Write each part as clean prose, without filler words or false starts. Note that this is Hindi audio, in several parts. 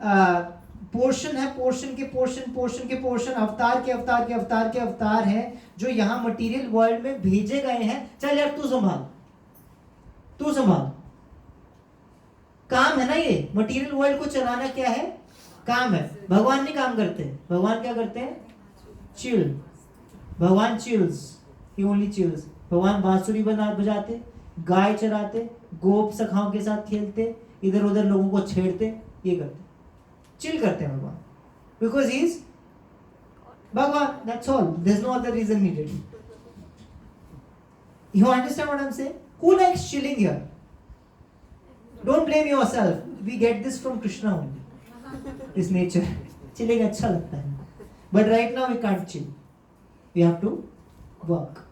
पोर्शन है, पोर्शन के पोर्शन, पोर्शन के पोर्शन, अवतार के अवतार के अवतार के अवतार हैं जो यहाँ मटेरियल वर्ल्ड में भेजे गए हैं। चल यार तू संभाल, तू संभाल, काम है ना ये, मटेरियल वर्ल्ड को चलाना क्या है, काम है। भगवान नहीं काम करते, भगवान क्या करते हैं, चिल। भगवान चिल्स, ही ओनली चिल्स। भगवान बांसुरी बजाते, गाय चराते, गोप सखाओं के साथ खेलते, इधर उधर लोगों को छेड़ते, ये करते, चिल करते हैं भगवान, बिकॉज ही इज भगवान, that's all, there is no other reason needed. You understand what I am saying? Who likes chilling here? Don't blame yourself, we get this from Krishna only, this nature. Chilling अच्छा लगता है, but right now we can't chill, we have to work.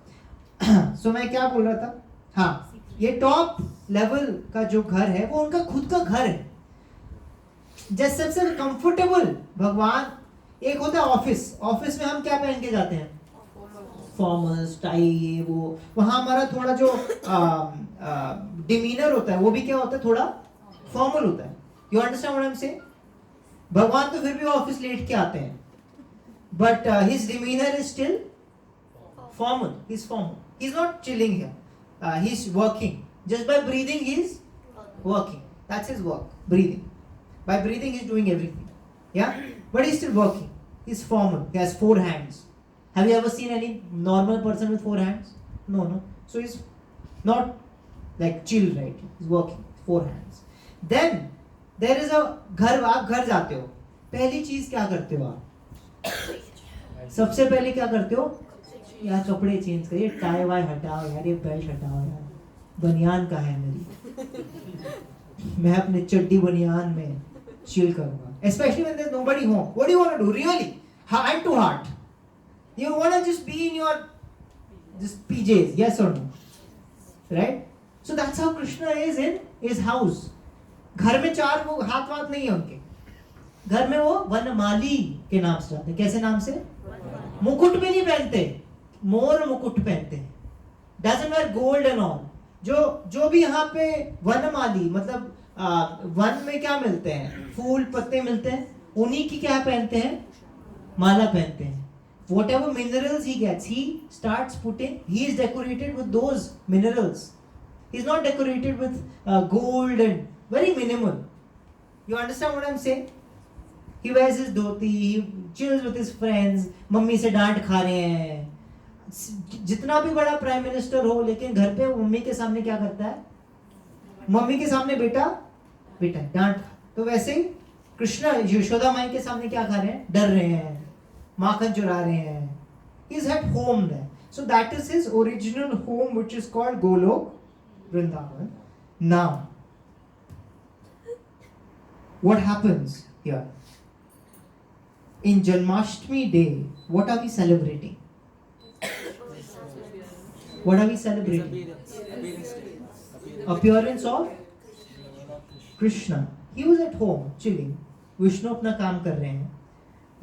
So मैं क्या बोल रहा था, हाँ, ये टॉप लेवल का जो घर है वो उनका खुद का घर है, जैसे सबसे कंफर्टेबल। भगवान, एक होता है ऑफिस, ऑफिस में हम क्या पहन के जाते हैं, फॉर्मल्स, टाई, ये वो। वहां हमारा थोड़ा जो डिमीनर होता है वो भी क्या होता है, थोड़ा फॉर्मल होता है। You understand what I am saying? भगवान तो फिर भी ऑफिस लेट के आते हैं, but his demeanour is still formal, he's formal, he's not chilling here, he's working. Just by breathing he's working, that's his work, breathing. By breathing he's doing everything, yeah, but he's still working. He's formal, he has 4 hands. Have you ever seen any normal person with 4 hands? No. So he's not like chill, right? He's working, 4 hands. Then there is a घर, आप घर जाते हो, पहली चीज क्या करते हो आप? सबसे पहले क्या करते हो यार, कपड़े चेंज करिए, टाई वाई हटाओ यार, ये बेल्ट हटाओ यार, बनियान कहाँ है मेरी, मैं अपने चड्डी बनियान में चिल करूंगा। Especially when there's nobody home. What do you want to do? Really? Hand to heart. You want to just be in your just PJs, yes or no? Right? So that's how Krishna is in his house. घर में 4 वो हाथ वाथ नहीं है उनके, घर में वो वनमाली के नाम से जाते हैं। कैसे नाम से? मुकुट भी नहीं पहनते, मोर मुकुट पहनते हैं, doesn't wear gold and all. जो भी यहाँ पे वनमाली, मतलब वन में क्या मिलते हैं, फूल पत्ते मिलते हैं, उन्हीं की क्या पहनते हैं, माला पहनते हैं। Whatever minerals he gets, he starts putting, he is decorated with those minerals. He is not decorated with gold and very minimal. You understand what I'm saying? He wears his dhoti, he chills with his friends, mummy से डांट खा रहे हैं। जितना भी बड़ा प्राइम मिनिस्टर हो, लेकिन घर पे मम्मी के सामने क्या करता है, मम्मी के सामने बेटा बेटा डांट। तो वैसे ही कृष्ण यशोदा माई के सामने क्या खा रहे हैं, डर रहे हैं, माखन चुरा रहे हैं। He is at home there. So that is his original home, which is called Golok Vrindavan. Now, what happens here? In Janmashtami day, what are we celebrating? What are we celebrating? Appearance of Krishna. He was at home chilling. Vishnu अपना काम कर रहे हैं।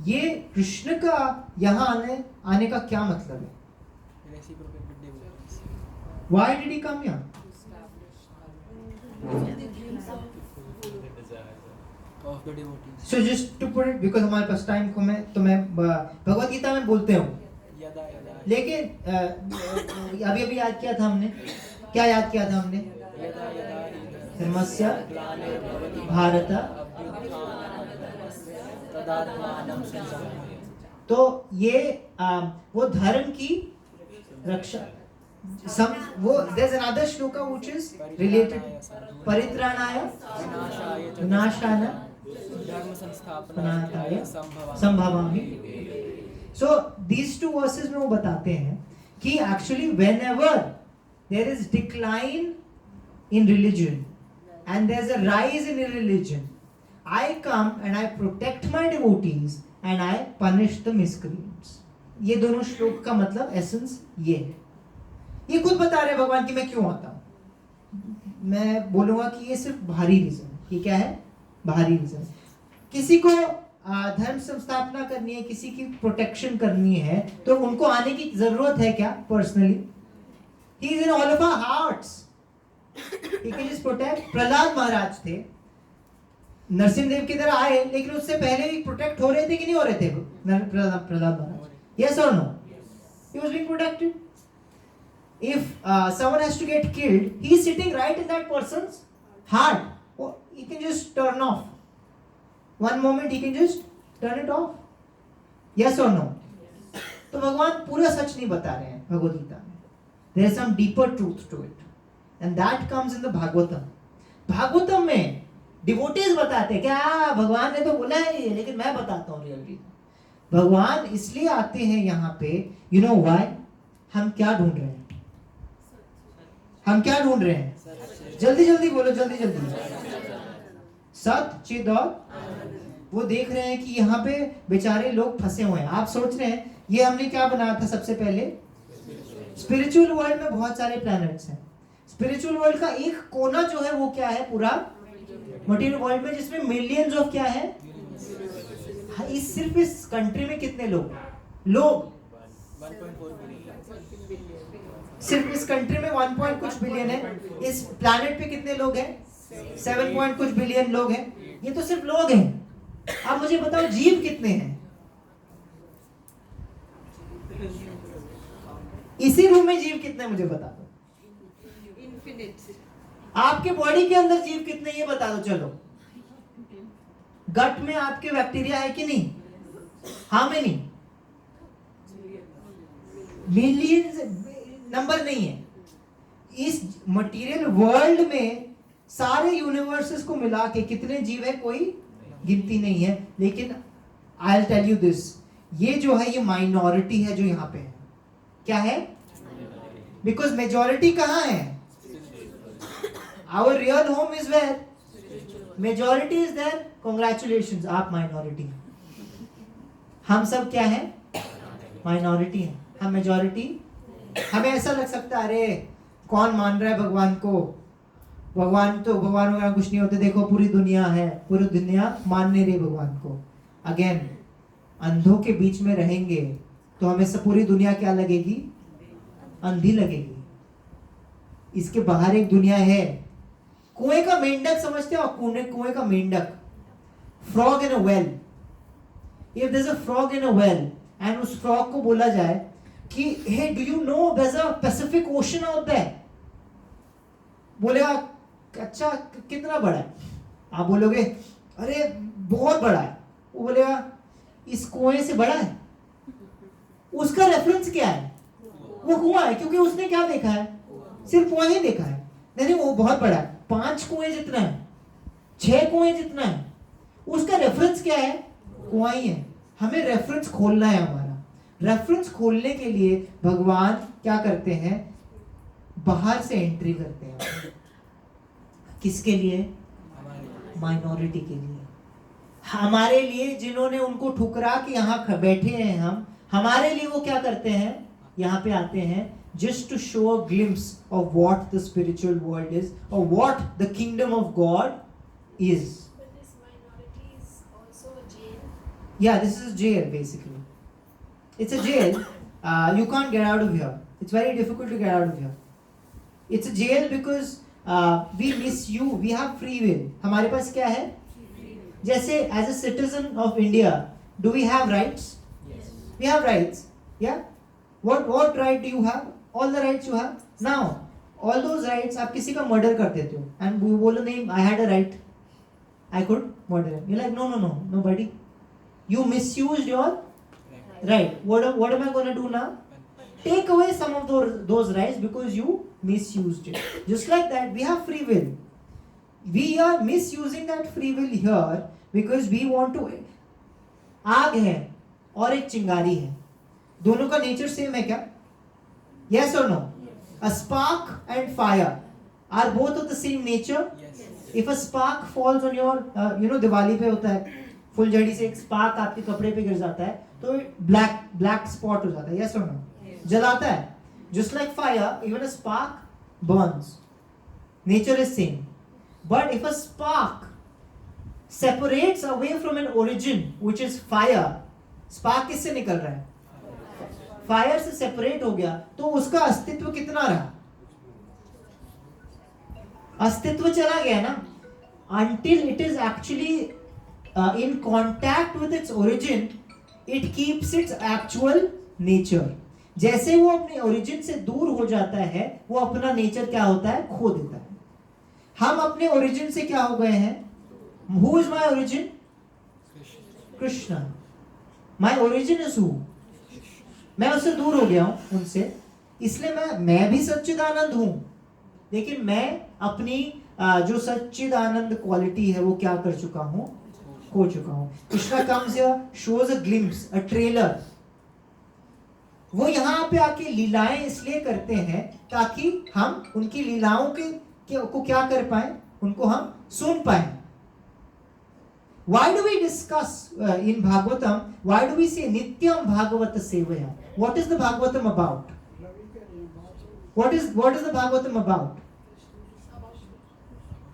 ये कृष्ण का यहाँ आने का क्या मतलब है? Why did he come here? So just to put it, because हमारे पास टाइम कम है, तो मैं भगवत गीता में बोलते हूँ, लेकिन अभी याद किया था हमने, क्या याद किया था हमने? धर्मस्य भारत, तो ये वो धर्म की रक्षा, वो there's another shloka which is related, परित्राणाय विनाशाय धर्म संस्थापनाय। So these 2 verses में वो बताते हैं कि actually whenever there is decline in religion and there's a rise in religion, I come and I protect my devotees and I punish the miscreants. ये दोनों श्लोक का मतलब एसेंस ये है। ये खुद बता रहे भगवान कि मैं क्यों आता हूँ। मैं बोलूंगा कि ये सिर्फ बाहरी रीजन है। ये क्या है? बाहरी रीजन। किसी को धर्म संस्थापना करनी है, किसी की प्रोटेक्शन करनी है, तो उनको आने की जरूरत है क्या? Personally he is in all of our hearts, he can just protect. Prahlad Maharaj थे, नरसिंहदेव की तरह आए, लेकिन उससे पहले भी प्रोटेक्ट हो रहे थे कि नहीं हो रहे थे प्रहलाद महाराज? यस और no? He was being protected. If someone has to get killed, he is sitting right in that person's heart. Oh, he can just turn off. One moment he can just turn it off. Yes or no? तो भगवान पूरा सच नहीं बता रहे हैं भगवद गीता में. There is some deeper truth to it, and that comes in the Bhagavatam. Bhagavatam में डिवोटीज बताते हैं क्या भगवान ने तो बोला है, लेकिन मैं बताता हूँ रियल रीजन. भगवान इसलिए आते हैं यहाँ पे. You know why? हम क्या ढूंढ रहे हैं? हम क्या ढूंढ रहे हैं? जल्दी जल्दी बोलो, जल्दी जल्दी. सत्य, चिद और. वो देख रहे हैं कि यहाँ पे बेचारे लोग फंसे हुए हैं. आप सोच रहे हैं ये हमने क्या बनाया था सबसे पहले? स्पिरिचुअल वर्ल्ड में बहुत सारे प्लैनेट्स हैं. स्पिरिचुअल वर्ल्ड का एक कोना जो है वो क्या है? पूरा मटेरियल वर्ल्ड में, जिसमें मिलियंस ऑफ क्या है? इस सिर्फ इस कंट्री में कितने लोग सिर्फ इस कंट्री में 1 पॉइंट कुछ बिलियन है. इस प्लैनेट पे कितने लोग हैं? 7 पॉइंट कुछ बिलियन लोग हैं. ये तो सिर्फ लोग हैं. अब मुझे बताओ जीव कितने हैं? इसी रूम में जीव कितने मुझे बता दो. इनफिनिट. आपके बॉडी के अंदर जीव कितने ये बता दो. चलो, गट में आपके बैक्टीरिया है कि नहीं? How many? मिलियंस. नंबर नहीं है. इस मटेरियल वर्ल्ड में सारे यूनिवर्सेस को मिला के कितने जीव है? कोई गिनती नहीं है. लेकिन I will tell you this, ये जो है ये माइनॉरिटी है जो यहाँ पे है. क्या है? बिकॉज मेजॉरिटी कहाँ है? Our real home is where majority is there. Congratulations, आप माइनॉरिटी हैं. हम सब क्या है? माइनॉरिटी हैं. हम मेजॉरिटी. हमें ऐसा लग सकता है अरे कौन मान रहा है भगवान को? भगवान वगैरह कुछ नहीं होते. देखो पूरी दुनिया है, पूरी दुनिया मान नहीं रही भगवान को. अगेन, अंधों के बीच में रहेंगे तो हमें सब पूरी दुनिया क्या लगेगी? अंधी लगेगी. इसके बाहर एक दुनिया है. कुएं का मेंढक समझते हो? कुएं का मेंढक. Frog in a well. If there is a frog in a well and उस फ्रॉग को बोला जाए कि hey do you know there is a Pacific Ocean out there, बोलेगा अच्छा कितना बड़ा है? आप बोलोगे अरे बहुत बड़ा है. वो बोलेगा इस कुएं से बड़ा है. उसका रेफरेंस क्या है? वो कुआं है, क्योंकि उसने क्या देखा है? सिर्फ कुआं ही देखा है. नहीं, वो बहुत बड़ा है. 5 कुएं जितना है, 6 कुएं जितना है. उसका रेफरेंस क्या है? कुआं ही है. हमें रेफरेंस खोलना है. हमारा रेफरेंस खोलने के लिए भगवान क्या करते हैं? बाहर से एंट्री करते हैं. किसके लिए? माइनॉरिटी के लिए. हमारे लिए, जिन्होंने उनको ठुकरा के यहाँ बैठे हैं हम, हमारे लिए वो क्या करते हैं? यहाँ पे आते हैं just to show a glimpse of what the spiritual world is or what the kingdom of God is. But this minority is also a jail. Yeah, this is a jail basically. It's a jail. You can't get out of here. It's very difficult to get out of here. It's a jail because we miss you. We have free will. हमारे पास क्या है? जैसे as a citizen of India, do we have rights? Yes. We have rights. Yeah. What right do you have? All the rights you have. Now, all those rights, आप किसी का murder कर देते हो and you बोलो नहीं, I had a right, I could murder him. You're like no, nobody. You misused your right. What am I going to do now? Take away some of those rights because you misused it. Just like that, we have free will. We are misusing that free will here because we want to. आग है और एक चिंगारी है. दोनों का नेचर सेम है क्या? Yes or no? A spark and fire are both of the same nature. Yes. If a spark falls on your, Diwali पे होता है, फुलझड़ी से एक स्पार्क आपके कपड़े पे गिर जाता है तो ब्लैक स्पॉट हो जाता है. Yes or no? Yes. जलाता है. Just like fire, even a spark burns. Nature is same. But if a spark separates away from an origin, which is fire, spark किससे निकल रहा है? फायर से सेपरेट हो गया तो उसका अस्तित्व कितना रहा? अस्तित्व चला गया ना. until it is actually in contact with its origin, it keeps its actual nature. जैसे वो अपने ओरिजिन से दूर हो जाता है, वो अपना नेचर क्या होता है, खो देता है. हम अपने ओरिजिन से क्या हो गए हैं? Who is my origin? Krishna. My origin is who? मैं उससे दूर हो गया हूं, उनसे, इसलिए मैं भी सच्चिदानंद हूं, लेकिन मैं अपनी जो सच्चिदानंद क्वालिटी है वो क्या कर चुका हूं, खो चुका हूं. Krishna comes here, shows a glimpse, a trailer. वो यहाँ पे आके लीलाएं इसलिए करते हैं ताकि हम उनकी लीलाओं को क्या कर पाए, उनको हम सुन पाए. Why do we discuss in Bhagavatam? Why do we say Nityam Bhagavata Sevaya? What is the Bhagavatam about? What is the Bhagavatam about?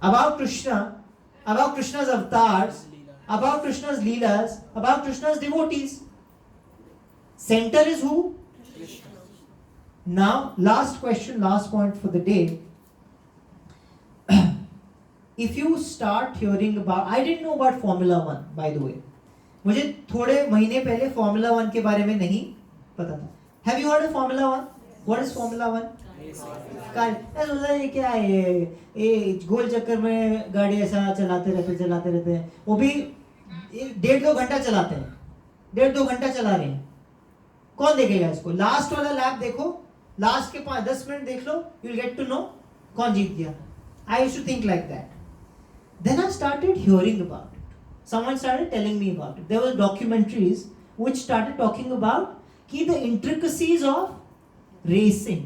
About Krishna, about Krishna's avatars, about Krishna's leelas, about Krishna's devotees. Center is who? Krishna. Now, last question, last point for the day. If you start hearing about, I didn't know about Formula 1, by the way. मुझे थोड़े महीने पहले Formula 1 के बारे में नहीं पता था. Have you heard of Formula 1? What is Formula 1? Car. ऐसा होता है क्या है, ये गोल चक्कर में गाड़ी ऐसा चलाते रहते हैं. वो भी 1.5-2 घंटा चलाते हैं. 1.5-2 घंटा चला रहे हैं. कौन देखेगा इसको? लास्ट वाला लैप देखो, लास्ट के 5-10 मिनट देख लो, you will get to know कौन जीत गया. I used to think like that. Then I started hearing about it. Someone started telling me about it. There were documentaries which started talking about the intricacies of racing.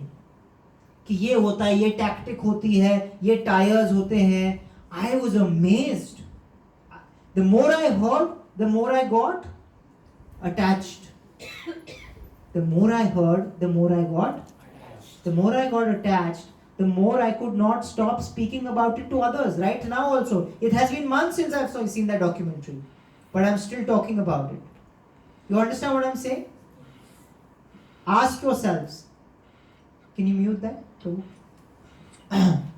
कि ये होता है, ये टैक्टिक होती है, ये टायर्स होते हैं. I was amazed. The more I heard, the more I got attached. The more I heard, the more I got attached. The more I could not stop speaking about it to others. Right now also, it has been months since I've seen that documentary, but I'm still talking about it. You understand what I'm saying? Ask yourselves. Can you mute that?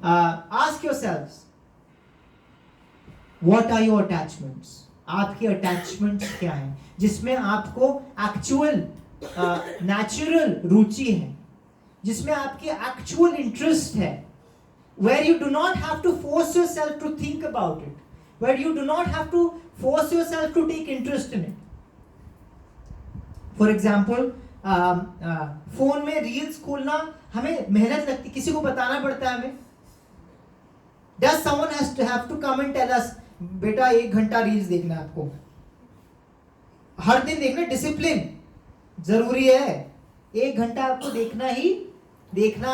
Ask yourselves, what are your attachments? आपके attachments क्या हैं? जिसमें आपको actual, natural रुचि है, जिसमें आपकी actual interest है, where you do not have to force yourself to think about it, where you do not have to force yourself to take interest in it. For example, phone में रील्स खोलना हमें मेहनत लगती, किसी को बताना पड़ता है हमें. Does someone have to come and tell us, बेटा 1 घंटा रील्स देखना है आपको, हर दिन देखना, डिसिप्लिन जरूरी है. 1 घंटा आपको देखना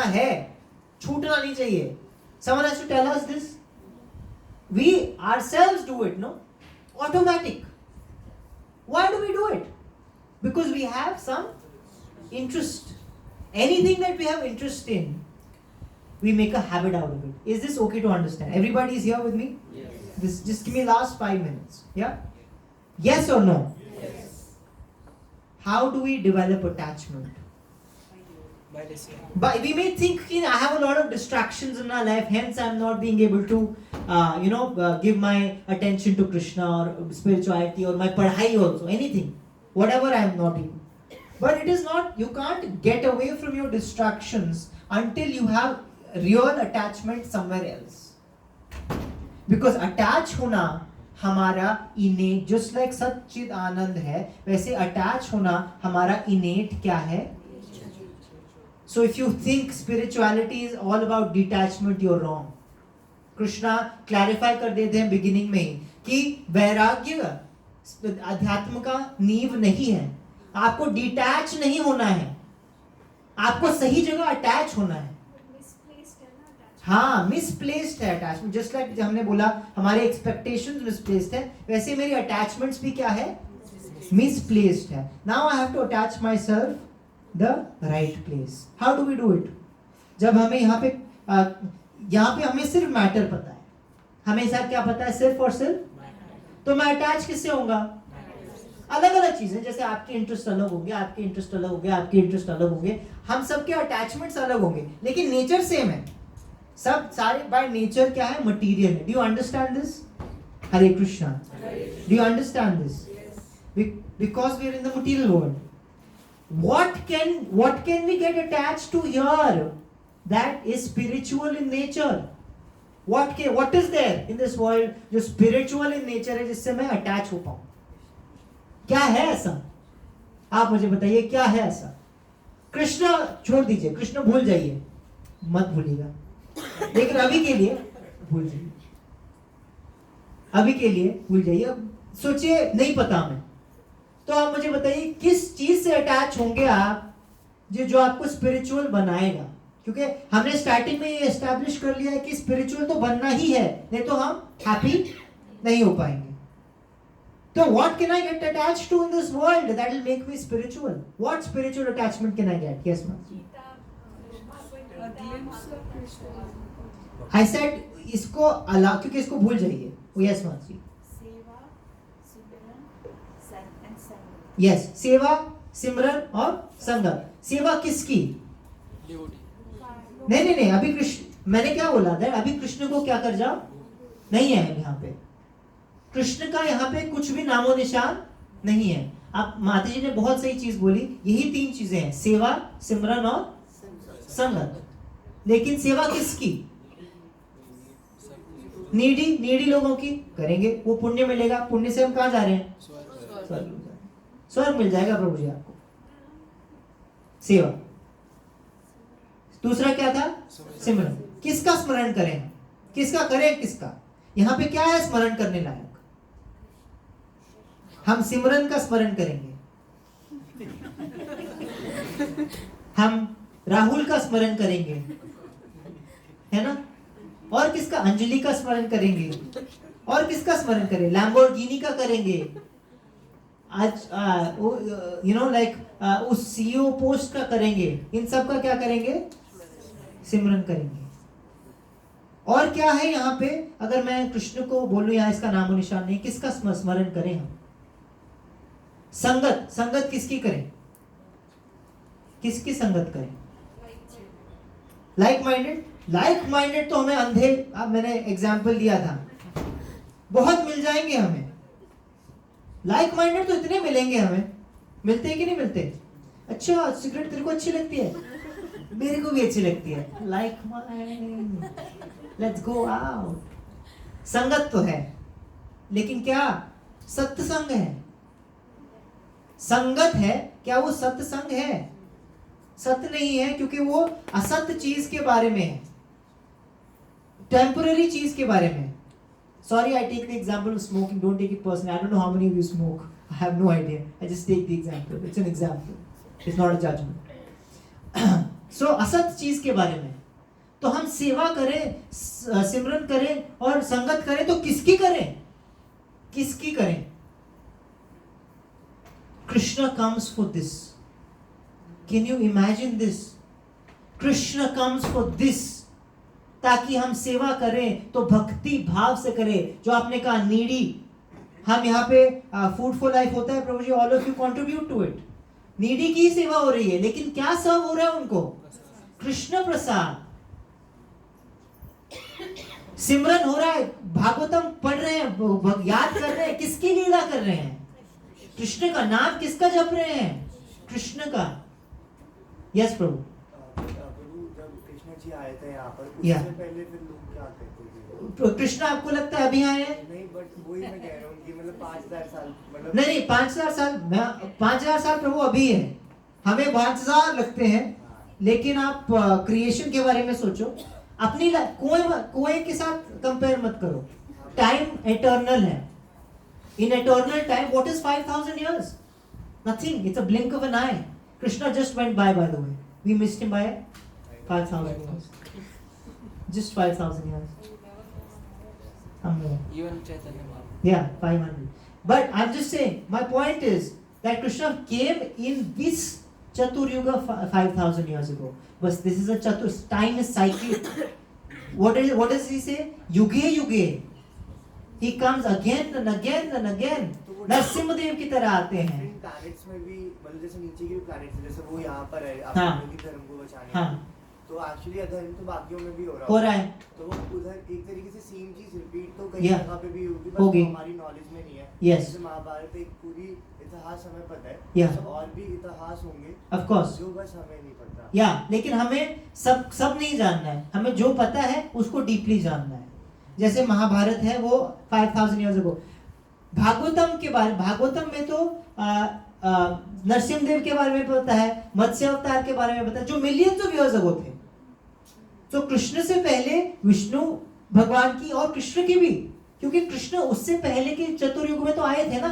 है, छूटना नहीं चाहिए. Someone has to tell us this. We ourselves do it, no? Automatic. Why do we do it? Because we have some interest. Anything that we have interest in, we make a habit out of it. Is this okay to understand? Everybody is here with me? Yes. Just give me last 5 minutes. Yeah? Yes or no? Yes. How do we develop attachment? By listening. But we may think, I have a lot of distractions in my life, hence I'm not being able to, give my attention to Krishna or spirituality or my padhai also, anything, whatever I am not in. But it is not, you can't get away from your distractions until you have real attachment somewhere else. Because attach होना हमारा innate, just like सच्चिद आनंद है, वैसे attach होना हमारा innate क्या है? So if you think spirituality is all about detachment, you're wrong. Krishna clarify कर देते हैं beginning में ही कि वैराग्य अध्यात्म का नींव नहीं है. आपको डिटैच नहीं होना है, आपको सही जगह अटैच होना है. Misplaced है ना attachment. हाँ, मिसप्लेस्ड है अटैचमेंट. जस्ट लाइक हमने बोला हमारे एक्सपेक्टेशंस मिसप्लेस्ड है, वैसे मेरी अटैचमेंट्स भी क्या है? मिसप्लेस्ड है. Now I have to attach my self the right place. How do we do it? जब हमें यहाँ पे हमें सिर्फ मैटर पता है, हमें सब क्या पता है? सिर्फ और सिर्फ. तो मैं अटैच किससे होऊंगा? अलग अलग चीजें, जैसे आपके इंटरेस्ट अलग होंगे, आपके इंटरेस्ट अलग होंगे, आपके इंटरेस्ट अलग होंगे, हम सबके अटैचमेंट्स अलग होंगे, लेकिन नेचर सेम है. सब सारे बाय नेचर क्या है? मटीरियल है. Do you understand this? Hare Krishna. Do you understand this? Because we are in the material world. What can we get attached to here that is spiritual in nature? What is there in this world जो spiritual in nature है जिससे मैं attach हो पाऊं? क्या है ऐसा? आप मुझे बताइए क्या है ऐसा? कृष्ण छोड़ दीजिए, कृष्ण भूल जाइए, मत भूलिएगा, लेकिन अभी के लिए भूल जाइए, अभी के लिए भूल जाइए. सोचिए नहीं पता हमें, तो आप मुझे बताइए किस चीज से अटैच होंगे आप जो आपको स्पिरिचुअल बनाएगा? क्योंकि हमने स्टार्टिंग में ये एस्टैब्लिश कर लिया है कि स्पिरिचुअल तो बनना ही है, नहीं तो हम हैप्पी नहीं हो पाएंगे. तो what can I get attached to in this world that will make me spiritual? What spiritual attachment can I get? Yes ma'am. I said इसको अलाउ, क्योंकि इसको भूल जाइए. यस मैम जी. यस, सेवा, सिमरन और संगत. सेवा किसकी? नहीं, अभी कृष्ण, मैंने क्या बोला था? अभी कृष्ण को क्या कर जाओ नहीं है यहाँ पे. कृष्ण का यहाँ पे कुछ भी नामो निशान नहीं है. आप माता जी ने बहुत सही चीज बोली, यही 3 चीजें हैं, सेवा, सिमरन और संगत. लेकिन सेवा किसकी? नीडी लोगों की करेंगे, वो पुण्य मिलेगा. पुण्य से हम कहाँ जा रहे हैं? स्वर्ग मिल जाएगा प्रभु जी आपको. सेवा. दूसरा क्या था? सिमरन. किसका स्मरण करें? किसका करें? किसका? यहां पे क्या है स्मरण करने लायक? हम सिमरन का स्मरण करेंगे, हम राहुल का स्मरण करेंगे, है ना? और किसका? अंजलि का स्मरण करेंगे. और किसका स्मरण करें? लैम्बोर्गिनी का करेंगे. आज उस सीईओ पोस्ट का करेंगे. इन सब का क्या करेंगे? सिमरन करेंगे. और क्या है यहाँ पे? अगर मैं कृष्ण को बोलूं यहाँ इसका नामो निशान नहीं, किसका स्मरण करें हम? संगत किसकी करें? किसकी संगत करें? लाइक माइंडेड तो हमें अंधे, अब मैंने एग्जाम्पल दिया था, बहुत मिल जाएंगे हमें. लाइक माइंडेड तो इतने मिलेंगे हमें. मिलते हैं कि नहीं मिलते? अच्छा, सिगरेट तेरे को अच्छी लगती है, मेरे को भी अच्छी लगती है. Like mind, let's go out. संगत तो है, लेकिन क्या सत्संग है? संगत है, क्या वो सत्संग है? सत्य नहीं है, क्योंकि वो असत्य चीज के बारे में है, टेम्पररी चीज के बारे में. Sorry, I take the example of smoking. Don't take it personally. I don't know how many of you smoke. I have no idea. I just take the example. It's an example. It's not a judgment. So, असत चीज के बारे में. तो हम सेवा करें, सिमरन करें और संगत करें, तो किसकी करें? किसकी करें? Krishna comes for this. Can you imagine this? Krishna comes for this. ताकि हम सेवा करें तो भक्ति भाव से करें. जो आपने कहा नीडी, हम यहाँ पे फूड फॉर लाइफ होता है प्रभु जी, all of you contribute to it. Needy की सेवा हो रही है, लेकिन क्या सर्व हो रहा है उनको? कृष्ण प्रसाद. सिमरन हो रहा है, भागवतम पढ़ रहे हैं, याद कर रहे हैं, किसकी लीला कर रहे हैं? कृष्ण का नाम. किसका जप रहे हैं? कृष्ण का. यस प्रभु. आए थे यहाँ पर, उससे पहले फिर लोग क्या कहते थे? कृष्ण आपको लगता है अभी आए हैं? नहीं, बट वही मैं कह रहा हूँ कि मतलब 5000 साल, मतलब नहीं 5000 साल. 5000 साल प्रभु अभी है, हमें 5000 लगते हैं. लेकिन आप क्रिएशन के बारे में सोचो. अपनी कुएं के साथ कंपेयर मत करो. टाइम एटर्नल है. In eternal time what is 5000 years? Nothing. It's a blink of an eye. Krishna just went by the way. We missed him by 5,000 years. Just 5,000 years. More. Even Chaitanya Mahaprabhu. Yeah, 500. But I'm just saying, my point is that Krishna came in this Chatur Yuga 5,000 years ago. But this is a Chatur, time is cyclic. What does he say? Yuge yuge. He comes again and again and again. Narasimhadeva की तरह आते हैं. प्लैनेट्स में भी मतलब जैसे नीचे के प्लैनेट्स जैसे वो यहाँ पर है हाँ. धर्म को बचाने. हाँ. तो एक्चुअली अधर्म तो बाकियों में भी हो हो रहा रहा है। तो वो उधर एक तरीके से सेम चीज रिपीट तो कई Yeah. जगह पे भी होगी होगी। बस हमारी नॉलेज में नहीं है। Yes. जैसे महाभारत एक पूरी इतिहास हमें पता है। Yeah. तो और भी इतिहास होंगे Of course. जो बस हमें नहीं पता। या लेकिन हमें सब नहीं जानना है, हमें जो पता है उसको डीपली जानना है। जैसे महाभारत है वो 5000 ईयर्स अगो। भागवतम के बारे, भागवतम में तो नरसिंहदेव के बारे में पता है, मत्स्य अवतार के बारे में पता है, जो मिलियंस ऑफ ईयर्स अगो थे। तो कृष्ण से पहले विष्णु भगवान की और कृष्ण की भी, क्योंकि कृष्ण उससे पहले के चतुर्युग में तो आए थे ना।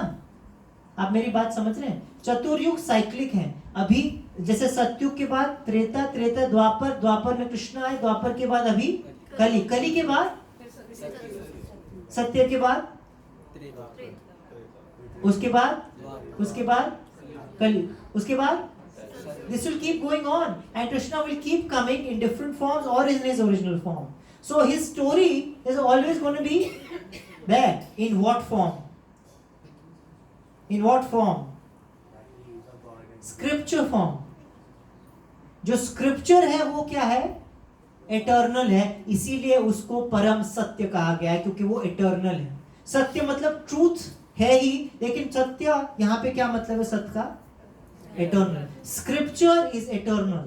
आप मेरी बात समझ रहे हैं? चतुर्युग साइक्लिक है। अभी जैसे सतयुग के बाद त्रेता, त्रेता द्वापर, द्वापर में कृष्ण आए, द्वापर के बाद अभी कली, कली के बाद सत्य के बाद, उसके बाद कली, उसके बाद this will keep going on and Krishna will keep coming in different forms or in his original form. So his story is always going to be there. In what form? In what form? Scripture form. जो scripture है वो क्या है? Eternal है, इसीलिए उसको परम सत्य कहा गया है, क्योंकि वो eternal है। सत्य मतलब truth है ही, लेकिन सत्य यहाँ पे क्या मतलब है सत्य का? Eternal. Scripture is eternal,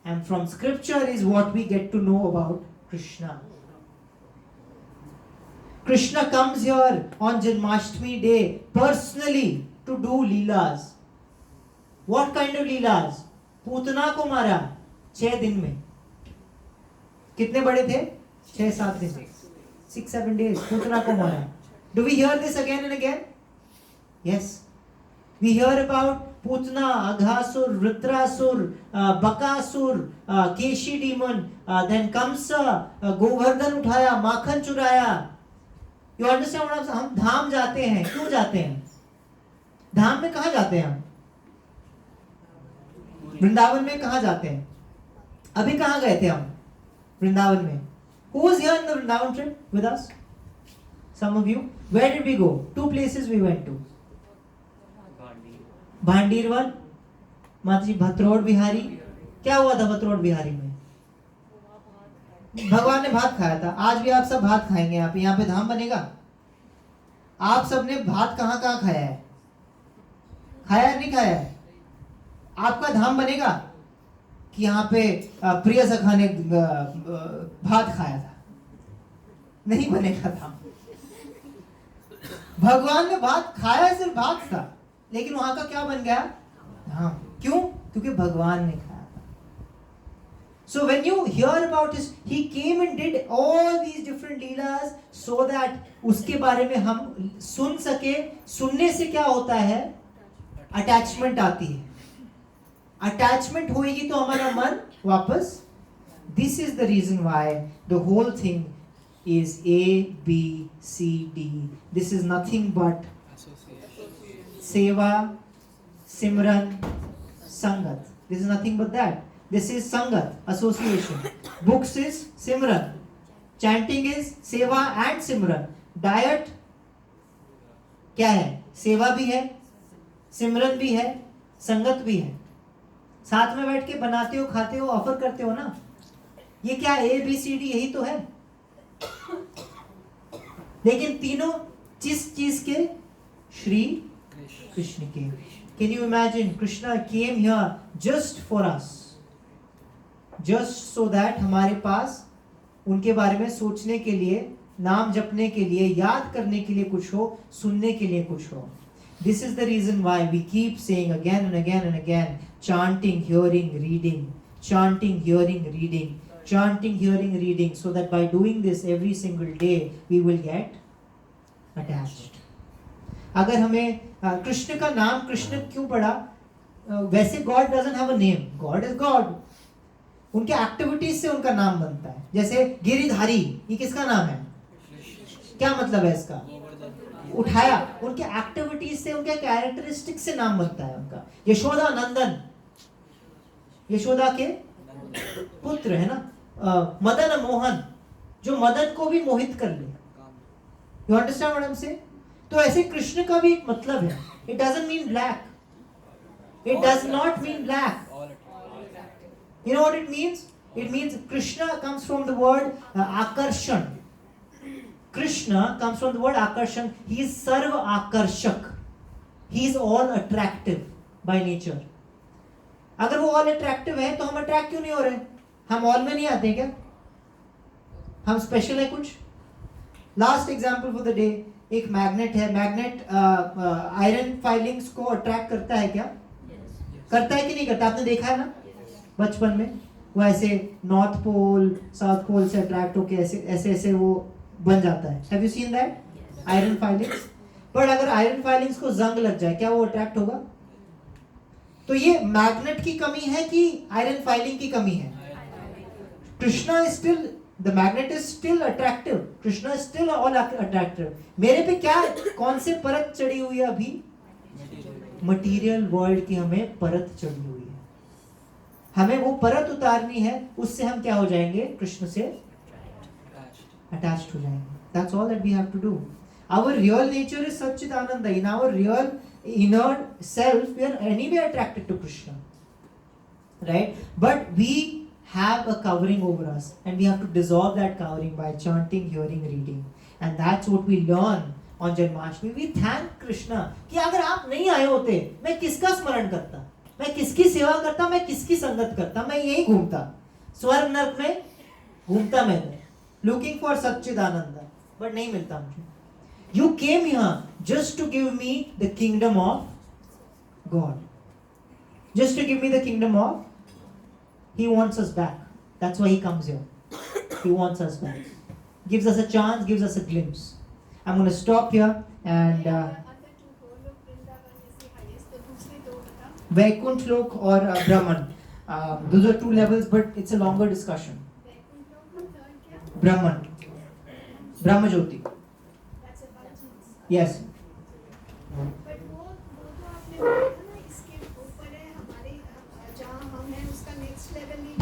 and from scripture is what we get to know about Krishna. Krishna comes here on Janmashtami day personally to do leelas. What kind of leelas? Putana को मारा 6 दिन में। कितने बड़े थे? 6-7 दिन, 6-7 days पूतना को मारा। Do we hear this again and again? Yes. We hear about Putna, Aghasur, Vritrasur, Bakasur, Keshi demon, then Kamsa, Govardhan उठाया, माखन चुराया। You understand what I'm saying? हम धाम जाते हैं, क्यों जाते हैं? धाम में कहाँ जाते हैं हम? वृंदावन में कहाँ जाते हैं? अभी कहाँ गए थे हम? वृंदावन में। Who was here in the Vrindavan trip with us? Some of you. Where did we go? 2 places we went to. Bhandirvan, माताजी भत्रोड़ बिहारी। क्या हुआ था भत्रोड़ बिहारी में? भगवान ने भात खाया था। आज भी आप सब भात खाएंगे। यहाँ पे धाम बनेगा। आप सब ने भात कहाँ खाया है? खाया नहीं खाया है? आपका धाम बनेगा कि यहाँ पे प्रिय सखा ने भात खाया था? नहीं बनेगा धाम। भगवान ने भात खाया, सिर्फ भात था, लेकिन वहां का क्या बन गया? धाम। क्यों? क्योंकि भगवान ने खाया था। So when you hear about this, he came and did all these different leelas so that उसके बारे में हम सुन सके। सुनने से क्या होता है? अटैचमेंट आती है। अटैचमेंट होएगी तो हमारा मन वापस। This is the reason why the whole thing is A, B, C, D. This is nothing but सेवा, सिमरन, संगत. This is nothing but that. This is संगत, association. Books is Simran. Chanting is सेवा and सिमरन. Diet क्या है? सेवा भी है, सिमरन भी है, संगत भी है। साथ में बैठ के बनाते हो, खाते हो, ऑफर करते हो ना। ये क्या A, B, C, D यही तो है। लेकिन तीनों जिस चीज के? श्री कृष्ण के। Can you imagine? Krishna came here just for us, just so that हमारे पास उनके बारे में सोचने के लिए, नाम जपने के लिए, याद करने के लिए कुछ हो, सुनने के लिए कुछ हो। This is the reason why we keep saying again and again and again, chanting, hearing, reading, chanting, hearing, reading, chanting, hearing, reading, so that by doing this every single day we will get attached. अगर हमें कृष्ण का नाम कृष्ण क्यों पड़ा? वैसे God doesn't have a name, God is God. उनके एक्टिविटीज से उनका नाम बनता है। जैसे गिरिधारी, ये किसका नाम है? क्या मतलब है इसका? उठाया। उनके एक्टिविटीज से, उनके कैरेक्टरिस्टिक से नाम बनता है उनका। यशोदा नंदन, यशोदा के पुत्र है ना। मदन मोहन, जो मदन को भी मोहित कर ले। You understand what I am saying? तो ऐसे कृष्ण का भी एक मतलब है। It doesn't mean black. It does not mean black. You know what it means? It means Krishna comes from the word akarshan. Krishna comes from the word akarshan. He is sarva akarshak. He is all attractive by nature. अगर वो all attractive है तो हम attract क्यों नहीं हो रहे? हम all में नहीं आते क्या? हम special है कुछ? Last example for the day. एक मैग्नेट है. मैग्नेट आयरन फाइलिंग्स को अट्रैक्ट करता है क्या? करता है कि नहीं करता? आपने देखा है ना बचपन में वो ऐसे नॉर्थ पोल साउथ पोल से अट्रैक्ट होके ऐसे ऐसे ऐसे वो बन जाता है. Have you seen that iron filings? But अगर आयरन फाइलिंग्स को जंग लग जाए क्या वो अट्रैक्ट होगा? तो ये मैग्नेट की कमी है कि आयरन फाइलिंग की कमी है? Krishna is still the magnet is still attractive. Krishna is still all attractive. मेरे पे क्या कौन से परत चढ़ी हुई है अभी? मटीरियल वर्ल्ड की हमें परत चढ़ी हुई है. हमें वो परत उतारनी है. उससे हम क्या हो जाएंगे? कृष्ण से attached हो जाएंगे. That's all that we have to do. Our real nature is Satchidananda. In our real inner self, we are anyway attracted to Krishna, right? But we have a covering over us and we have to dissolve that covering by chanting, hearing, reading, and that's what we learn on Janmashtami. We thank Krishna कि अगर आप नहीं आए होते मैं किसका स्मरण करता, मैं किसकी सेवा करता, मैं किसकी संगत करता, मैं यही घूमता स्वर्ग नरक में घूमता मैं looking for Satchidananda, but नहीं मिलता मुझे. You came here just to give me the kingdom of God, just to give me the kingdom of. He wants us back. That's why he comes here. He wants us back. Gives us a chance, gives us a glimpse. I'm going to stop here and Vaikunt Lok or Brahman. Those are two levels, but it's a longer discussion. Brahman. Brahma Jyoti. Yes.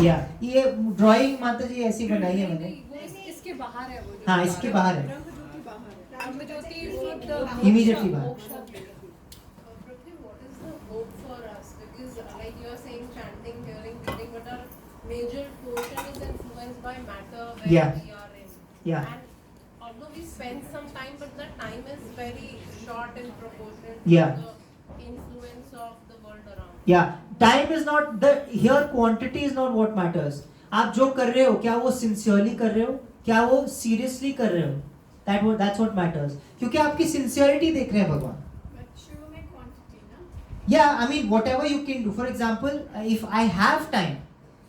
या ये ड्राइंग माता जी ऐसी बनाई है मैंने. इसके बाहर है वो. हाँ इसके बाहर है. Immediately बाहर. What is the hope for us? Because like you are saying, chanting, hearing, reading, but our major portion is influenced by matter where Yeah. we are in. Yeah. And although we spend some time, but the time is very short in proportion Yeah. to the influence of the world around. Yeah. Time is not the here. Quantity is not what matters. आप जो कर रहे हो क्या वो sincerely कर रहे हो, क्या वो seriously कर रहे हो? That's what matters. क्योंकि आपकी sincerity देख रहे हैं भगवान. Yeah, I mean whatever you can do. For example, if I have time,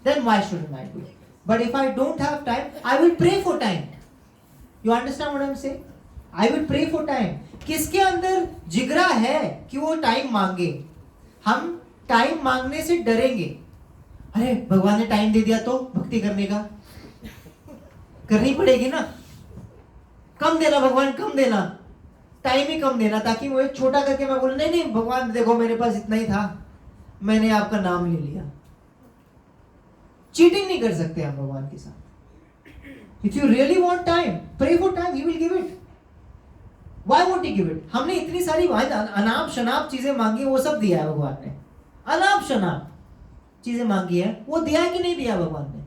then why shouldn't I do it? But if I don't have time, I will pray for time. You understand what I'm saying? I will pray for time. किसके अंदर जिगरा है कि वो टाइम मांगे? हम टाइम मांगने से डरेंगे. अरे भगवान ने टाइम दे दिया तो भक्ति करने का करनी पड़ेगी ना. कम देना भगवान, कम देना, टाइम ही कम देना, ताकि वो एक छोटा करके मैं बोलूं नहीं नहीं भगवान देखो मेरे पास इतना ही था, मैंने आपका नाम ले लिया. चीटिंग नहीं कर सकते हम भगवान के साथ. If you really want time, pray for time, he will give it. Why won't he give it? हमने इतनी सारी अनाप शनाप चीजें मांगी, वो सब दिया है भगवान ने. अनाप शनाप चीजें मांगी है, वो दिया है कि नहीं दिया भगवान ने?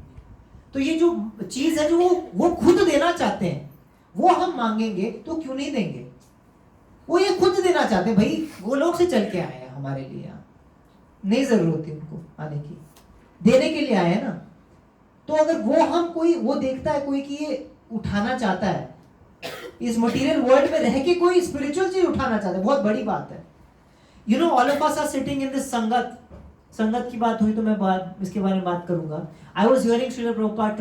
तो ये जो चीज है जो वो खुद देना चाहते हैं, वो हम मांगेंगे तो क्यों नहीं देंगे? वो ये खुद देना चाहते हैं. भाई वो लोग से चल के आए हैं हमारे लिए, नहीं जरूरत थी उनको आने की, देने के लिए आए हैं ना. तो अगर वो हम कोई वो देखता है कोई कि ये उठाना चाहता है, इस मटेरियल वर्ल्ड में रह के कोई स्पिरिचुअल चीज उठाना चाहता है, बहुत बड़ी बात है. You know all of us are sitting in this sangat. संगत की बात हुई तो मैं इसके बारे में बात करूंगा. I was hearing Srila Prabhupada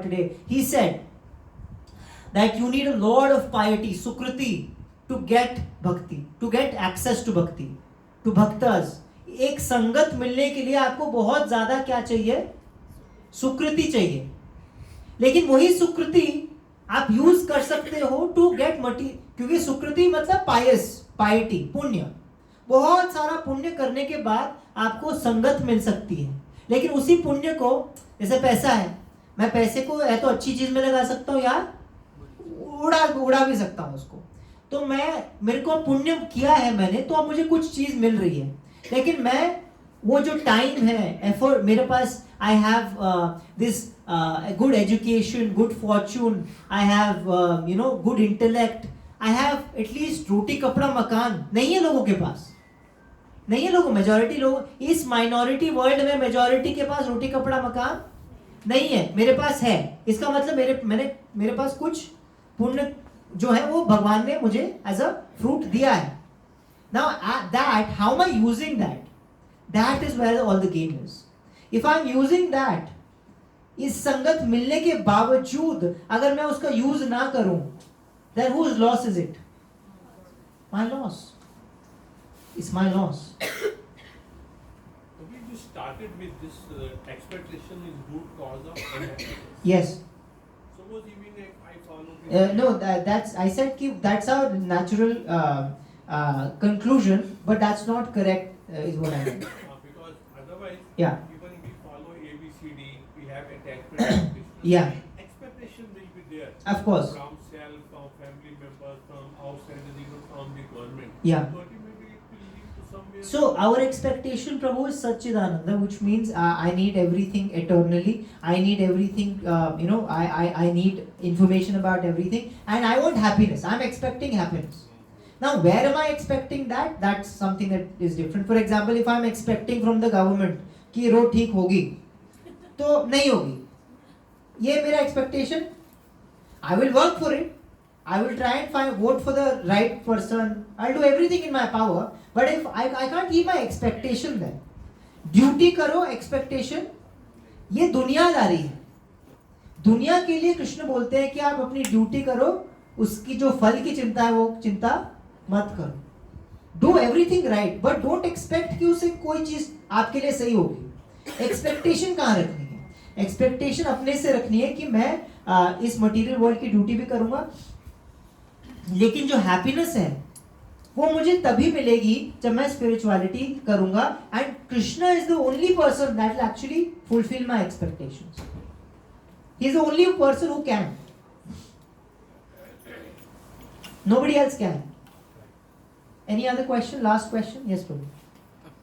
today. He said that you need a lot of piety, sukriti, to get bhakti, to get access to bhakti, to bhaktas. एक संगत मिलने के लिए आपको बहुत ज्यादा क्या चाहिए? सुकृति चाहिए. लेकिन वही सुकृति आप यूज कर सकते हो टू गेट मटी, क्योंकि सुकृति मतलब पायस, पाइटी, पुण्य. बहुत सारा पुण्य करने के बाद आपको संगत मिल सकती है. लेकिन उसी पुण्य को, जैसे पैसा है, मैं पैसे को है तो अच्छी चीज में लगा सकता हूँ यार, उड़ा भी सकता हूँ उसको. तो मेरे को पुण्य किया है मैंने, तो अब मुझे कुछ चीज मिल रही है. लेकिन मैं वो जो टाइम है, एफर्ट, मेरे पास I have this good education, good fortune, I have good intellect, I have at least roti kapda makaan, नहीं है लोगों के पास, नहीं है लोगों, मेजॉरिटी लोग इस माइनॉरिटी वर्ल्ड में मेजॉरिटी के पास रोटी कपड़ा मकान नहीं है, मेरे पास है, इसका मतलब मेरे पास कुछ पुण्य जो है वो भगवान ने मुझे एज अ फ्रूट दिया है. Now that, how am I using that? That is where all the game is. If I am using that, इस संगत मिलने के बावजूद अगर मैं उसका यूज ना करूं, then whose loss is it? My loss. It's my loss. We just started with this expectation is root cause of unhappiness. Yes. Suppose even if I follow No, that's I said कि that's our natural conclusion, but that's not correct. Is what I mean. because otherwise, Yeah. even if we follow ABCD, we have attachment. Yeah. Expectation will be there. Of course. From self, from family members, from outsiders, even from the government. Yeah. So ultimately, it will lead to somewhere. So our expectation, Prabhu, is Satchidananda, which means I need everything eternally. I need everything. I need information about everything, and I want happiness. I'm expecting happiness. Now, where am I expecting that? That's something that is different. For example, if I'm expecting from the government कि रोड ठीक होगी, तो नहीं होगी. ये मेरा expectation. I will work for it. I will try and vote for the right person. I'll do everything in my power. But if I can't keep my expectation there. Duty करो, expectation. ये दुनियादारी है. दुनिया के लिए कृष्ण बोलते हैं कि आप अपनी ड्यूटी करो, उसकी जो फल की चिंता है वो चिंता मत करो. Do everything right, but don't expect कि उससे कोई चीज आपके लिए सही होगी. एक्सपेक्टेशन कहाँ रखनी है? एक्सपेक्टेशन अपने से रखनी है कि मैं इस मटेरियल वर्ल्ड की ड्यूटी भी करूंगा, लेकिन जो हैप्पीनेस है वो मुझे तभी मिलेगी जब मैं स्पिरिचुअलिटी करूंगा. And Krishna is the only person that will actually fulfil my expectations. He is the only person who can. Nobody else can. Any other question? Last question? Yes, Prabhu.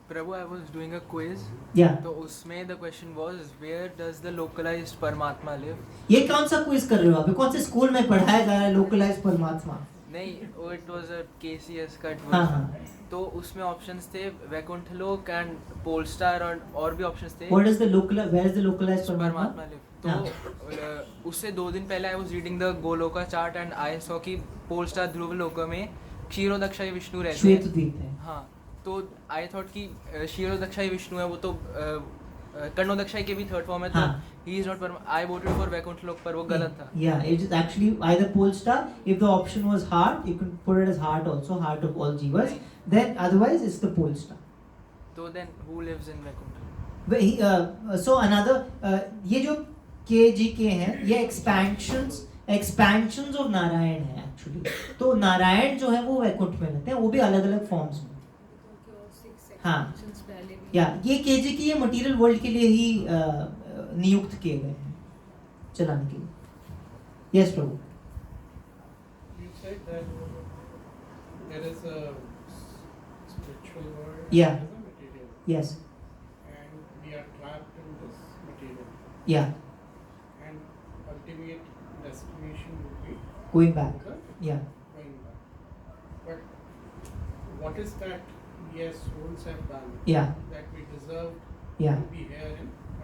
Prabhu, I was doing a quiz. Yeah. तो उसमें the question was, where does the localized Paramatma live? ये कौन सा क्विज कर रहे हो आप? कौन से स्कूल में पढ़ाया जा रहा है लोकलाइज परमात्मा? नहीं, वो it was a KCS का हाँ, quiz. हाँ. तो उसमें ऑप्शंस थे वैकुंठ लोक एंड पोलस्टार और भी ऑप्शंस थे. What is the local? Where is the localized परमात्मा परमात्मा? लिव. तो उससे 2 दिन पहले I was reading the Goloka chart and I saw कि पोलस्टार ध्रुव लोक में क्षीरोदक्षाई विष्णु रहते श्वेत हैं. द्वीप है. हाँ, तो आई थॉट कि क्षीरोदक्षाई विष्णु है, वो तो कर्णोदक्षाई के भी थर्ड फॉर्म है, तो हाँ. He is not. I voted for Vaikunth Lok, पर वो गलत था. Yeah, it is actually either pole star. If the option was heart, you can put it as heart also, heart of all jivas. Then otherwise it's the pole star. तो then who lives in Vaikunth? So another ये जो KGK हैं, ये expansions of नारायण है actually. तो नारायण जो है वो वैकुंठ में रहते हैं, वो भी अलग अलग फॉर्म्स में. हाँ. या ये KG की ये मटेरियल वर्ल्ड के लिए ही नियुक्त किए गए हैं चलाने के लिए. Yes Prabhu. You said that there is a spiritual world. Yeah. There is a material. Yes. And we are trapped in this material. Yeah. And ultimate destination would be Going back. the Yeah. going back. But what is that we as souls have done Yeah. that we deserve Yeah. to be here in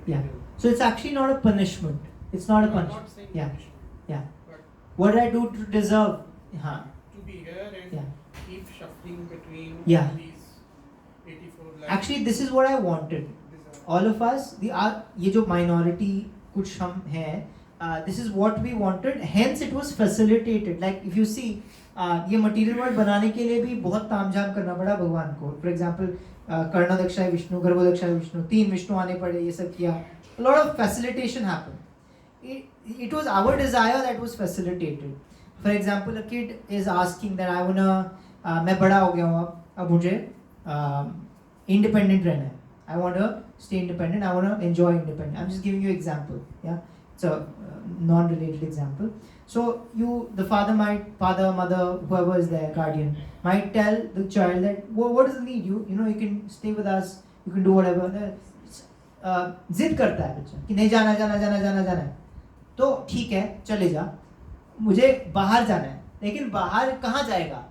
Yeah. material? So it's actually not a punishment. It's not a I'm not punishment. saying Yeah. punishment, Yeah. but What did I do to deserve? हाँ. to be here and Yeah. keep shuffling between Yeah. these 84 lakhs. Actually, this is what I wanted. Desire. All of us, ये जो minority कुछ हम हैं, this is what we wanted. Hence, it was facilitated. Like if you see, ये material world बनाने के लिए भी बहुत तामझाम करना पड़ा भगवान को. For example, कर्णोदक्षाय विष्णु, गर्भोदक्षाय विष्णु, 3 विष्णु आने पड़े, ये सब किया. A lot of facilitation happened. It was our desire that was facilitated. For example, a kid is asking that I wanna, मैं बड़ा हो गया हूँ अब मुझे independent रहना है. I want to stay independent. I want to enjoy independence. I'm just giving you example. Yeah, it's a non-related example. So the father, mother, whoever is there, guardian, might tell the child that what is the need? You can stay with us. you can do whatever. जिद करता है बच्चा कि नहीं जाना जाना जाना जाना जाना है, तो ठीक है चले जा, मुझे बाहर जाना है, लेकिन बाहर कहाँ जाएगा?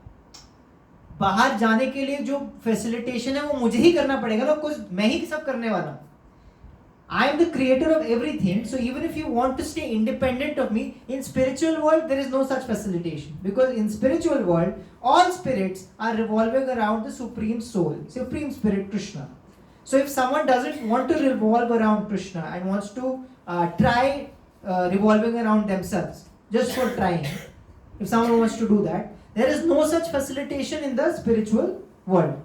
बाहर जाने के लिए जो फैसिलिटेशन है वो मुझे ही करना पड़ेगा ना, कुछ मैं ही सब करने वाला. I am the creator of everything, so even if you want to stay independent of me, in spiritual world there is no such facilitation, because in spiritual world all spirits are revolving around the supreme soul, supreme spirit Krishna. So if someone doesn't want to revolve around Krishna and wants to try revolving around themselves just for trying, if someone wants to do that, there is no such facilitation in the spiritual world.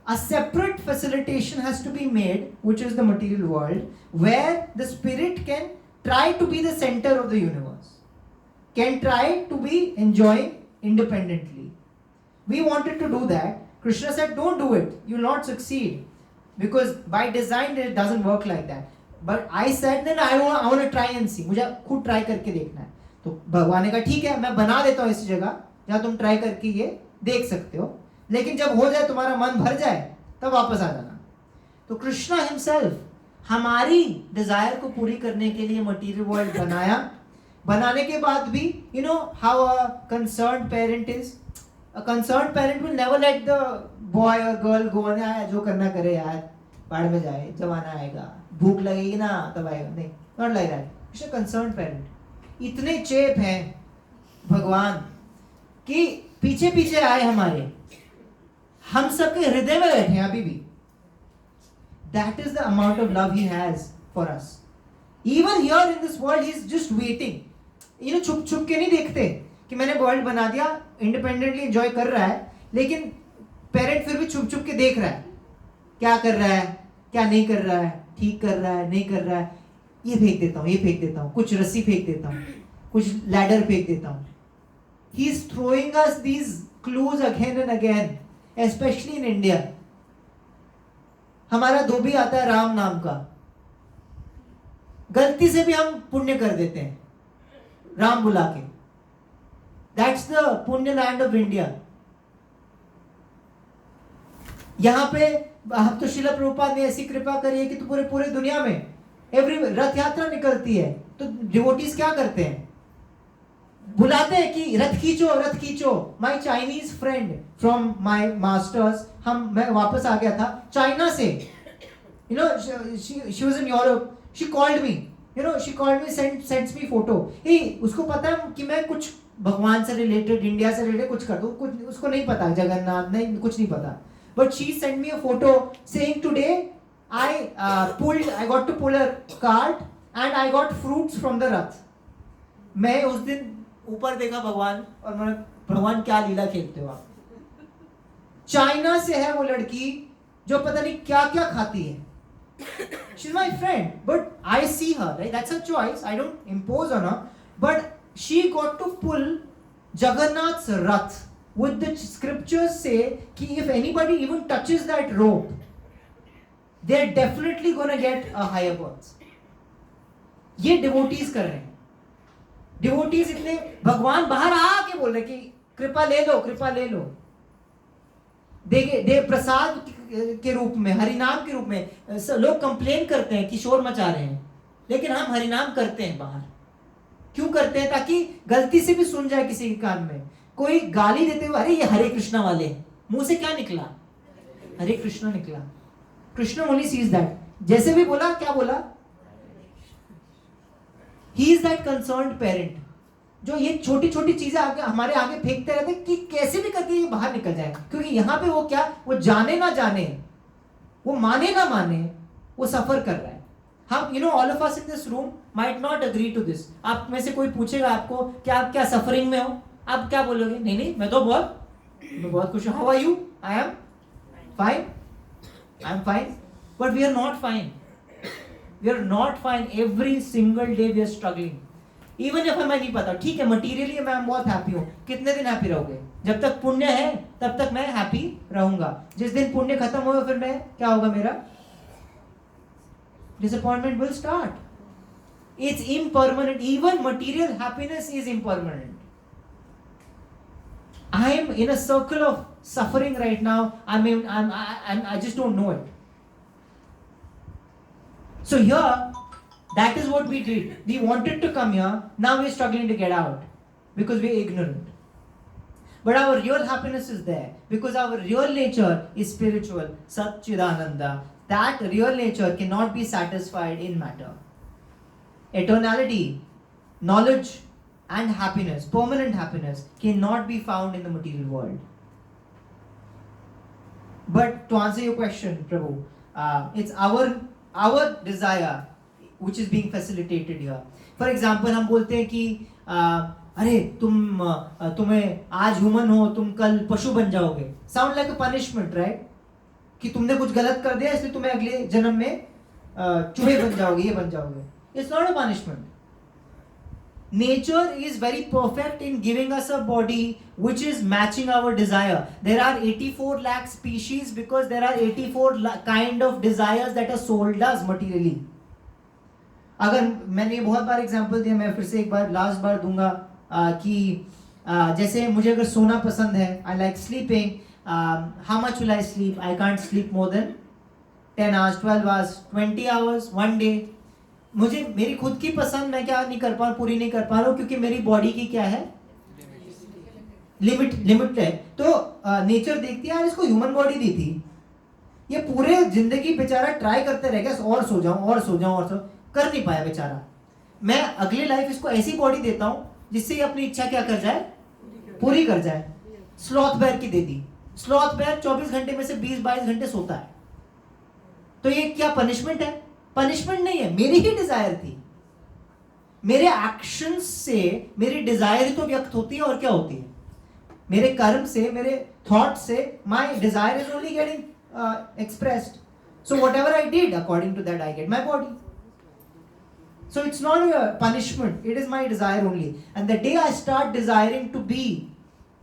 A separate facilitation has to be made, which is the material world, where the spirit can try to be the center of the universe, can try to be enjoying independently. We wanted to do that. Krishna said, don't do it, you will not succeed, because by design it doesn't work like that. But I said, no, I want to try and see, मुझे खुद try करके देखना है. तो भगवान ने कहा ठीक है, मैं बना देता हूँ ऐसी जगह जहाँ तुम try करके ये देख सकते हो, लेकिन जब हो जाए, तुम्हारा मन भर जाए, तब वापस आ जाना. तो कृष्णा हिमसेल्फ हमारी डिजायर को पूरी करने के लिए मटीरियल वर्ल्ड बनाया. बनाने के बाद भी, you know how a concerned parent is, a concerned parent will never let the boy और गर्ल गो ऑन, जो करना करे यार, बाढ़ में जाए, जमाना आएगा, भूख लगेगी ना तब आएगा, नहीं, not like that. It's a concerned parent. इतने चेप हैं भगवान कि पीछे पीछे आए हमारे, हम सबके हृदय में बैठे हैं अभी भी. That is the amount of love he has for us. Even here in this world, he is just waiting. You know, छुप छुप के नहीं देखते कि मैंने वर्ल्ड बना दिया, इंडिपेंडेंटली एंजॉय कर रहा है, लेकिन पेरेंट फिर भी छुप छुप के देख रहा है, क्या कर रहा है, क्या नहीं कर रहा है, ठीक कर रहा है, नहीं कर रहा है, ये फेंक देता हूँ, ये फेंक देता हूँ, कुछ रस्सी फेंक देता हूँ, कुछ लैडर फेंक देता हूँ. He is throwing us these clues again and again. Especially in India. हमारा धोबी आता है राम नाम का, गलती से भी हम पुण्य कर देते हैं राम बुला के. That's the पुण्य लैंड ऑफ इंडिया. यहां पे हम तो शिला प्रभुपाद ने ऐसी कृपा करी है कि तो पूरे दुनिया में एवरी रथ यात्रा निकलती है, तो डिवोटीज क्या करते हैं, बुलाते हैं कि रथ खींचो रथ खींचो. My Chinese friend from my masters, मैं वापस आ गया था चाइना से, you know she was in Europe, she called me, you know she called me, sends me photo. उसको पता है कि मैं कुछ भगवान से रिलेटेड, इंडिया से रिलेटेड कुछ कर दूं, कुछ उसको नहीं पता, जगन्नाथ नहीं, कुछ नहीं पता. But she send me a photo saying today I got to pull a cart and I got fruits from the रथ. मैं उस दिन ऊपर देखा भगवान, और मैंने, भगवान क्या लीला खेलते हो आप. चाइना से है वो लड़की जो पता नहीं क्या क्या खाती है. She's my friend, but I see her, right? That's her choice. I don't impose on her. But she got to pull Jagannath's Rath, with the scriptures say कि if anybody even touches that rope, they're definitely gonna get a higher birth. ये devotees कर रहे हैं. डिवोटीज इतने, भगवान बाहर आके बोल रहे कि कृपा ले लो, कृपा ले लो. दे प्रसाद के रूप में, हरिनाम के रूप में. लोग कंप्लेन करते हैं कि शोर मचा रहे हैं, लेकिन हम हरिनाम करते हैं बाहर. क्यों करते हैं? ताकि गलती से भी सुन जाए किसी के कान में. कोई गाली देते हुए, अरे ये हरे कृष्णा वाले, मुंह से क्या निकला? हरे कृष्णा निकला. Krishna only sees that. जैसे भी बोला, क्या बोला? He is that concerned parent जो ये छोटी छोटी चीजें आगे हमारे आगे फेंकते रहते कि कैसे भी करके ये बाहर निकल जाए. क्योंकि यहाँ पे वो क्या, वो जाने ना जाने, वो माने ना माने, वो सफर कर रहा है. हम, you know, all of us in this room might not agree to this. आप में से कोई पूछेगा आपको कि आप क्या सफरिंग में हो, आप क्या बोलोगे? नहीं नहीं, मैं बहुत खुश हूँ. How are you? I am fine, I am fine. But we are not fine. We are not fine. Every single day we are struggling. Even if हमें नहीं पता, ठीक है, मटीरियली मैं बहुत हैप्पी हूँ. कितने दिन हैप्पी रहोगे? जब तक पुण्य है तब तक मैं हैप्पी रहूंगा. जिस दिन पुण्य खत्म होगा, फिर मैं, क्या होगा मेरा? Disappointment will start. It's impermanent. Even material happiness is impermanent. I am in a circle of suffering right now. I just don't know it. So here, that is what we did. We wanted to come here, now we're struggling to get out because we're ignorant. But our real happiness is there because our real nature is spiritual, Sat Chidananda. That real nature cannot be satisfied in matter. Eternality, knowledge, and happiness, permanent happiness, cannot be found in the material world. But to answer your question, Prabhu, it's our desire which is being facilitated here. For example, हम बोलते हैं कि अरे तुम्हें आज ह्यूमन हो, तुम कल पशु बन जाओगे. Sound like a punishment, right? कि तुमने कुछ गलत कर दिया इसलिए तुम्हें अगले जन्म में चूहे बन जाओगे, ये बन जाओगे. It's not a punishment. Nature is very perfect in giving us a body which is matching our desire. There are 84 lakh species because there are 84 kind of desires that a soul does materially. अगर मैंने बहुत बार एग्जांपल दिया, मैं फिर से एक बार लास्ट बार दूंगा कि जैसे मुझे अगर सोना पसंद है, I like sleeping. How much will I sleep? I can't sleep more than 10 hours, 12 hours, 20 hours, one day. मुझे मेरी खुद की पसंद मैं क्या नहीं कर पा रहा, पूरी नहीं कर पा रहा हूँ क्योंकि मेरी बॉडी की क्या है, लिमिट है. तो नेचर देखती है यार इसको ह्यूमन बॉडी दी थी, ये पूरे जिंदगी बेचारा ट्राई करते रह गया और सो जाऊं, कर नहीं पाया बेचारा. मैं अगली लाइफ इसको ऐसी बॉडी देता हूँ जिससे ये अपनी इच्छा क्या कर जाए, पूरी कर जाए. स्लॉथ बेयर की दे दी. स्लॉथ बेयर 24 घंटे में से 20-22 घंटे सोता है. तो ये क्या पनिशमेंट है? पनिशमेंट नहीं है, मेरी ही डिजायर थी. मेरे एक्शंस से मेरी डिजायर ही तो व्यक्त होती है और क्या होती है, मेरे कर्म से, मेरे थॉट से my desire is only getting expressed. So whatever I did according to that I get my body. So it's not a punishment, it is my desire only. And the day I start desiring to be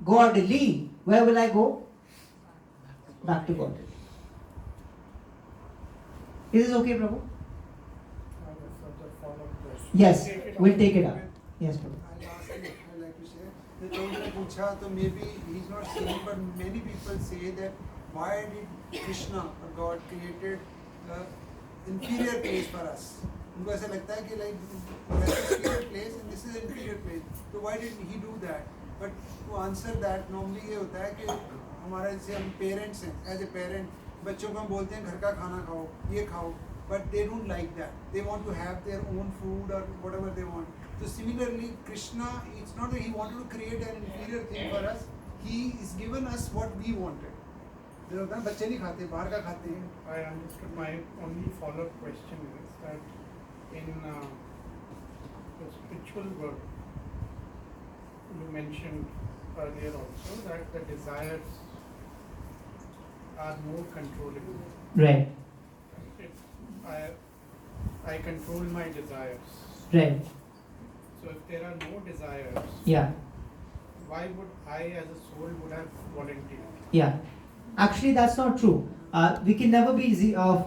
godly, where will I go? Back to God. Is this okay, Prabhu? I have a further follow-up question. Yes, we'll take it up. Yes, Prabhu. Last thing I like to say, the children पूछा तो maybe he's not saying, but many people say that why did Krishna or God created an inferior place for us? उनको ऐसा लगता है कि like that's a superior place and this is an inferior place. So why did he do that? But to answer that normally ये होता है कि हमारा जैसे हम पेरेंट्स हैं, as a parent बच्चों को हम बोलते हैं घर का खाना खाओ, ये खाओ, but they don't like that. They want to have their own food or whatever they want. So similarly, Krishna, it's not that he wanted to create an inferior thing for us. He is given us what we wanted. जो होता है बच्चे नहीं खाते, बाहर का खाते हैं. I understood. My only follow-up question is that in the spiritual world, you mentioned earlier also that the desires are more controllable. Right, If I control my desires. right. So if there are no desires, Yeah, why would I as a soul would have volunteered? yeah. Actually, that's not true. We can never be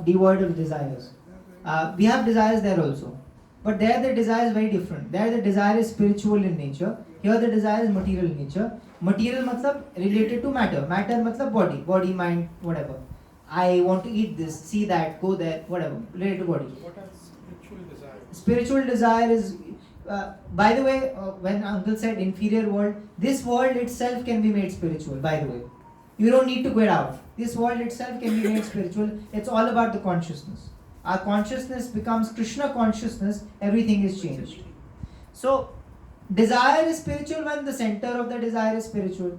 devoid of desires. We have desires there also. But there the desire is very different. There the desire is spiritual in nature. Here the desire is material in nature. Material matlab related to matter. Matter matlab body, mind, whatever. I want to eat this, see that, go there, whatever. Related to body. What are spiritual desires? Spiritual desire is, by the way, when Uncle said inferior world, this world itself can be made spiritual, by the way. You don't need to get out. This world itself can be made spiritual. It's all about the consciousness. Our consciousness becomes Krishna consciousness, everything is changed. So, desire is spiritual when the center of the desire is spiritual.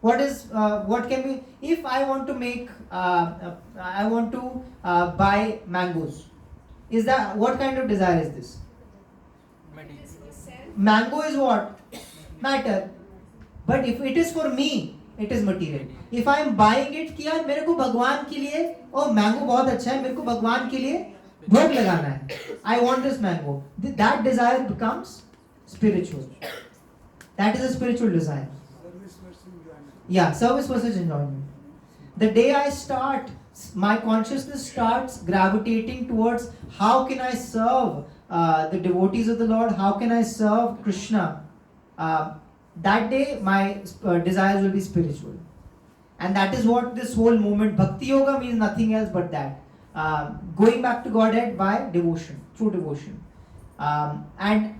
What can be, if I want to make, I want to buy mangoes. Is that, what kind of desire is this? Mango is what? Matter. But if it is for me, it is material. If I am buying it कि यार मेरे को भगवान के लिए, oh mango बहुत अच्छा है, मेरे को भगवान के लिए भोग लगाना है. I want this mango. That desire becomes spiritual. That is a spiritual desire. Service versus enjoyment. Yeah, service versus enjoyment. The day I start, my consciousness starts gravitating towards how can I serve the devotees of the Lord, how can I serve Krishna. That day my desires will be spiritual. And that is what this whole movement, Bhakti Yoga means nothing else but that. going back to Godhead by devotion, through devotion. And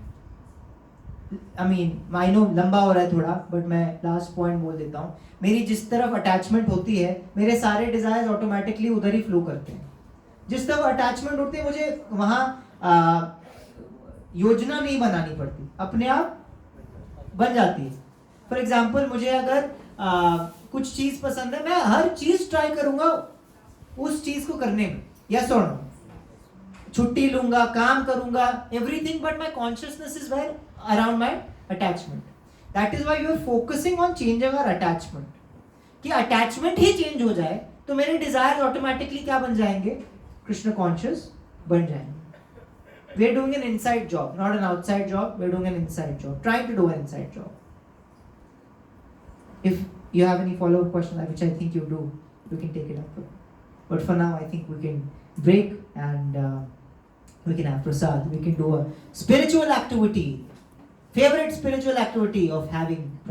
I mean, I know लंबा हो रहा है थोड़ा, but मैं last point बोल देता हूँ. मेरी जिस तरफ attachment होती है, मेरे सारे desires automatically उधर ही flow करते हैं. जिस तरफ attachment होती है, मुझे वहाँ योजना नहीं बनानी पड़ती, अपने आप बन जाती है. फॉर एग्जाम्पल, मुझे अगर कुछ चीज पसंद है, मैं हर चीज ट्राई करूंगा उस चीज को करने में. यस और नो? छुट्टी लूंगा, काम करूंगा, everything, but my consciousness is where around my attachment. That is why you are focusing on changing our attachment. कि अटैचमेंट ही चेंज हो जाए तो मेरे डिजायर ऑटोमेटिकली क्या बन जाएंगे? कृष्ण कॉन्शियस बन जाएंगे. We are doing an inside job, not an outside job. We are doing an inside job, trying to do an inside job. If you have any follow-up questions, which I think you do, you can take it up. But for now, I think we can break and we can have prasad. We can do a spiritual activity, favorite spiritual activity of having prasad.